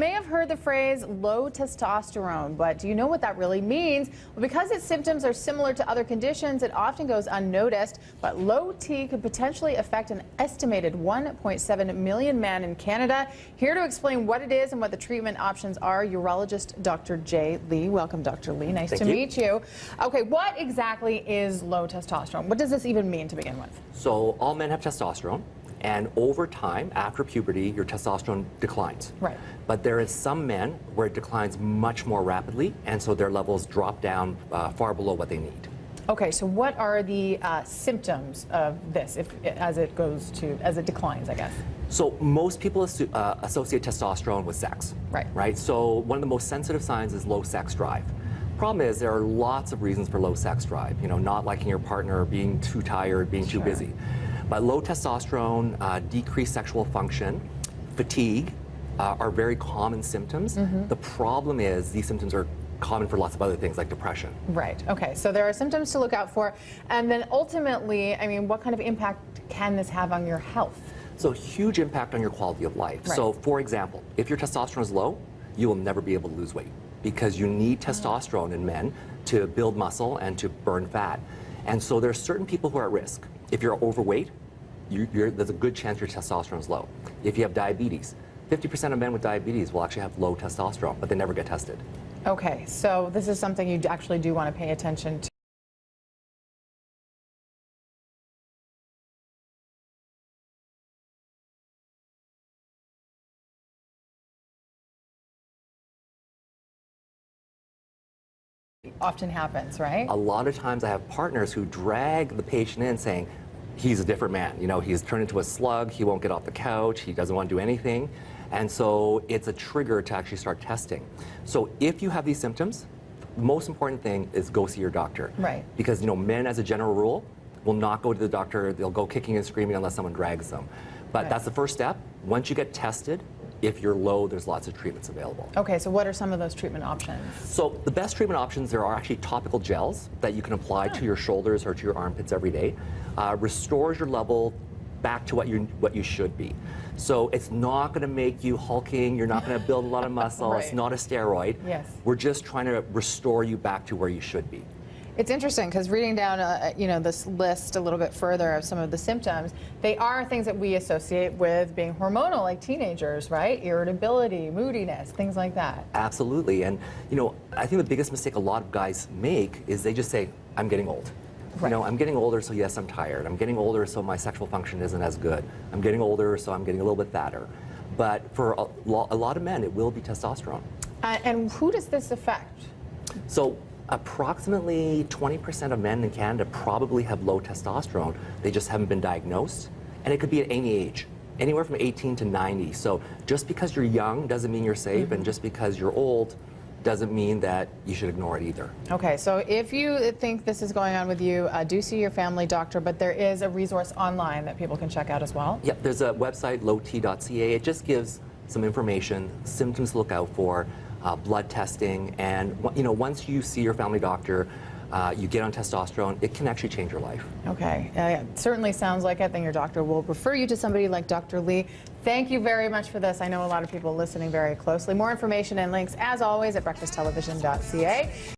may have heard the phrase low testosterone, but do you know what that really means? Well, because its symptoms are similar to other conditions, it often goes unnoticed, but low T could potentially affect an estimated 1.7 million men in Canada. Here to explain what it is and what the treatment options are, urologist Dr. Jay Lee. Welcome, Dr. Lee. Nice to meet you. Okay, what exactly is low testosterone? What does this even mean to begin with? So all men have testosterone. And over time, after puberty, your testosterone declines. Right. But there is some men where it declines much more rapidly, and so their levels drop down far below what they need. Okay, so what are the symptoms of this as it declines, I guess? So most people associate testosterone with sex. Right. Right. So one of the most sensitive signs is low sex drive. Problem is, there are lots of reasons for low sex drive. You know, not liking your partner, being too tired, being too busy. But low testosterone, decreased sexual function, fatigue are very common symptoms. The problem is these symptoms are common for lots of other things like depression. Right. Okay. So there are symptoms to look out for. And then ultimately, I mean, what kind of impact can this have on your health? So huge impact on your quality of life. Right. So for example, if your testosterone is low, you will never be able to lose weight because you need testosterone in men to build muscle and to burn fat. And so there are certain people who are at risk. If you're overweight, there's a good chance your testosterone is low. If you have diabetes, 50% of men with diabetes will actually have low testosterone, but they never get tested. Okay, so this is something you actually do want to pay attention to. Often happens, right? A lot of times I have partners who drag the patient in saying, he's a different man. You know, he's turned into a slug, he won't get off the couch, he doesn't want to do anything. And so it's a trigger to actually start testing. So if you have these symptoms, the most important thing is go see your doctor. Right. Because, you know, men as a general rule will not go to the doctor, they'll go kicking and screaming unless someone drags them. But that's the first step. Once you get tested, if you're low, there's lots of treatments available. Okay, so what are some of those treatment options? So the best treatment options, there are actually topical gels that you can apply to your shoulders or to your armpits every day. Restores your level back to what you should be. So it's not going to make you hulking, you're not going to build a lot of muscle, It's not a steroid. Yes. We're just trying to restore you back to where you should be. It's interesting because reading down, this list a little bit further of some of the symptoms, they are things that we associate with being hormonal, like teenagers, right? Irritability, moodiness, things like that. Absolutely, and you know, I think the biggest mistake a lot of guys make is they just say, "I'm getting old." Right. You know, I'm getting older, so yes, I'm tired. I'm getting older, so my sexual function isn't as good. I'm getting older, so I'm getting a little bit fatter. But for a lot of men, it will be testosterone. And who does this affect? So approximately 20% of men in Canada probably have low testosterone. They just haven't been diagnosed. And it could be at any age, anywhere from 18 to 90. So just because you're young doesn't mean you're safe, and just because you're old doesn't mean that you should ignore it either. Okay, so if you think this is going on with you, do see your family doctor, but there is a resource online that people can check out as well. Yep, there's a website, lowt.ca. It just gives some information, symptoms to look out for, blood testing, and you know, once you see your family doctor, you get on testosterone, it can actually change your life. Okay, it certainly sounds like it. Then your doctor will refer you to somebody like Dr. Lee. Thank you very much for this. I know a lot of people listening very closely. More information and links, as always, at breakfasttelevision.ca.